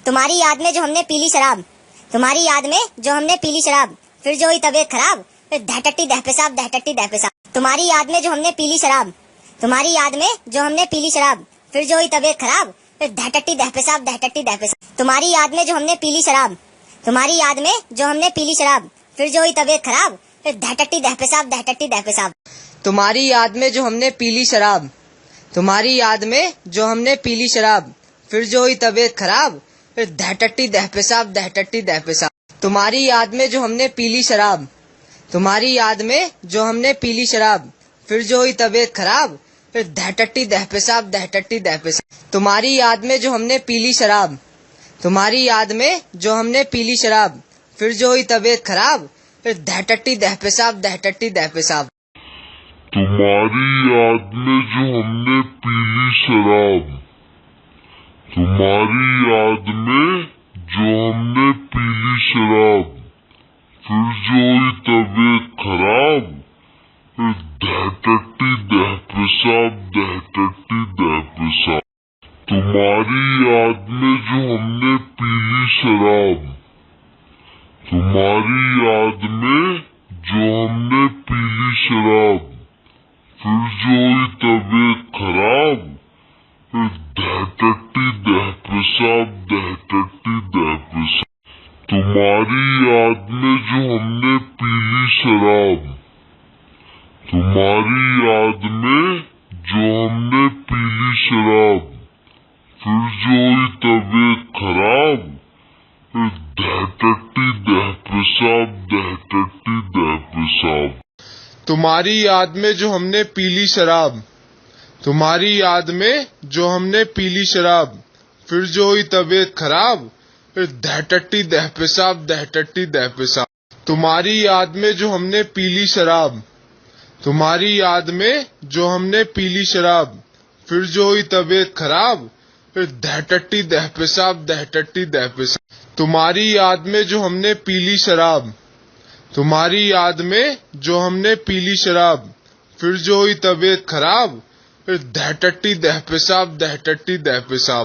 तुम्हारी याद में जो हमने पीली शराब, तुम्हारी याद में जो हमने पीली शराब, फिर जो हुई तबीयत खराब, फिर दहटट्टी दह पेशाब, दहटट्टी दह पेशाब। तुम्हारी याद में जो हमने पीली शराब, तुम्हारी याद में जो हमने पीली शराब, फिर जो हुई तबीयत खराब, फिर दहटट्टी दह पेशाब, दहटट्टी दह पेशाब। तुम्हारी याद में जो हमने पीली शराब, तुम्हारी याद में जो हमने पीली शराब, फिर जो हुई तबीयत खराब, फिर दहटट्टी दह पेशाब, दहटट्टी दह पेशाब। तुम्हारी याद में जो हमने पीली शराब, तुम्हारी याद में जो हमने पीली शराब, फिर जो हुई तबीयत खराब, फिर दहटट्टी दह पेशाब, दहटट्टी दह पेशाब। तुम्हारी याद में जो हमने पीली शराब, तुम्हारी याद में जो हमने पीली शराब, फिर जो हुई तबीयत खराब, फिर दहटट्टी दह पेशाब, दहटट्टी दह पेशाब। तुम्हारी याद में जो हमने पीली शराब, तुम्हारी याद में जो हमने पीली शराब, फिर जो हुई तबीयत खराब, फिर दहटट्टी दह पेशाब, दहटट्टी दह पेशाब। तुम्हारी याद में जो हमने पीली शराब, तुम्हारी याद में जो हमने पीली शराब, फिर जो हुई तबीयत खराब, फिर दहटट्टी दह पेशाब, दहटट्टी दह पेशाब। तुम्हारी याद में जो हमने पीली शराब, तुम्हारी याद में जो हमने पीली शराब, फिर जो हुई तबीयत खराब, फिर दहटट्टी दह पेशाब, दहटट्टी दह पेशाब। तुम्हारी याद में जो हमने पीली शराब, तुम्हारी याद में जो हमने पीली शराब, फिर जो हुई तबीयत खराब, फिर दहटट्टी दह पेशाब, दहटट्टी दह पेशाब। तुम्हारी याद में जो हमने पीली शराब, तुम्हारी याद में जो हमने पीली शराब, फिर जो हुई तबीयत खराब, फिर दहटट्टी दह पेशाब, दहटट्टी दह पेशाब। तुम्हारी याद में जो हमने पीली शराब, तुम्हारी याद में जो हमने पीली शराब, फिर जो हुई तबीयत खराब, फिर दहटट्टी दह पेशाब, दहटट्टी दह पेशाब। तुम्हारी याद में जो हमने पीली शराब, तुम्हारी याद में जो हमने पीली शराब, फिर जो हुई तबीयत खराब, फिर दहटट्टी दह पेशाब, दहटट्टी दह पेशाब।